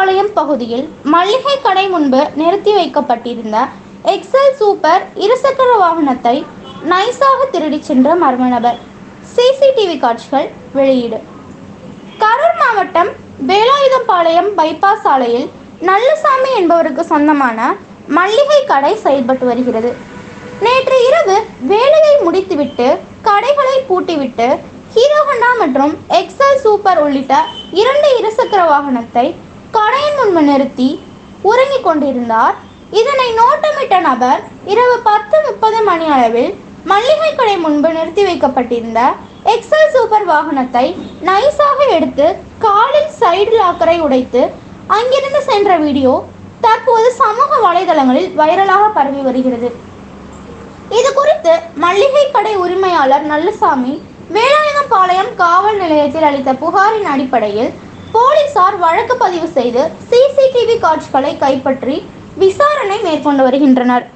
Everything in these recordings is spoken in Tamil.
பாளையம் பகுதியில் மளிகை கடை முன்பு நிறுத்தி வைக்கப்பட்டிருந்த எக்ஸல் சூப்பர் இருசக்கர வாகனத்தை நைசாக திருடிச் சென்ற மர்ம நபர். சிசிடிவி காட்சிகள் வெளியீடு. கரூர் மாவட்டம் வேலாயுதம்பாளையம் பைபாஸ் சாலையில் நல்லசாமி என்பவருக்கு சொந்தமான மளிகை கடை செயல்பட்டு வருகிறது. நேற்று இரவு வேலையை முடித்துவிட்டு கடைகளை பூட்டிவிட்டு ஹீரோ ஹோண்டா மற்றும் எக்ஸல் சூப்பர் உள்ளிட்ட 2 இருசக்கர வாகனத்தை கடையின் முன்பு நிறுத்தி உறங்கிக் கொண்டிருந்தார். இதனை நோட்டமிட்ட நபர் இரவு 10:30 மணி அளவில் மளிகை கடை முன்பு நிறுத்தி வைக்கப்பட்டிருந்த எக்ஸல் சூப்பர் வாகனத்தை நைசாக எடுத்து காலில் சைடு லாக்கரை உடைத்து அங்கிருந்து சென்ற வீடியோ தற்போது சமூக வலைதளங்களில் வைரலாக பரவி வருகிறது. இது குறித்து மளிகை கடை உரிமையாளர் நல்லசாமி வேலாயுதம்பாளையம் காவல் நிலையத்தில் அளித்த புகாரின் அடிப்படையில் போலீசார் வழக்கு பதிவு செய்து சிசிடிவி காட்சிகளை கைப்பற்றி விசாரணை மேற்கொண்டு வருகின்றனர்.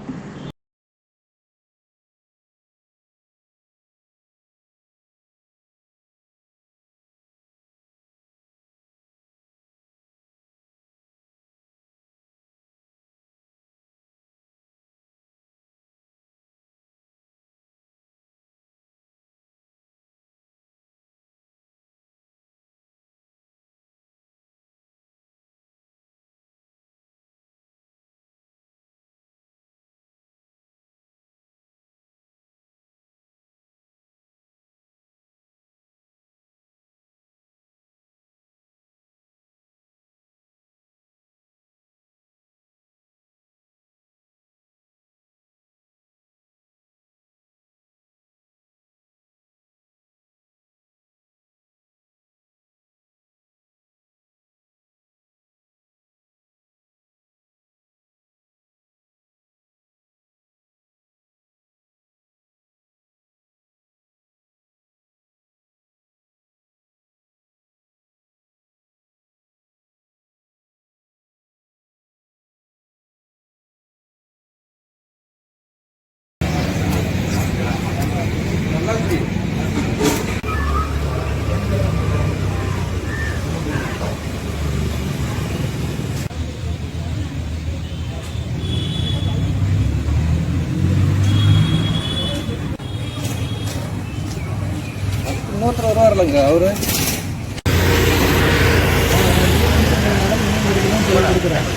இன்னொருத்தர் வருவார்லங்க அவரு கொடுக்குறேன்.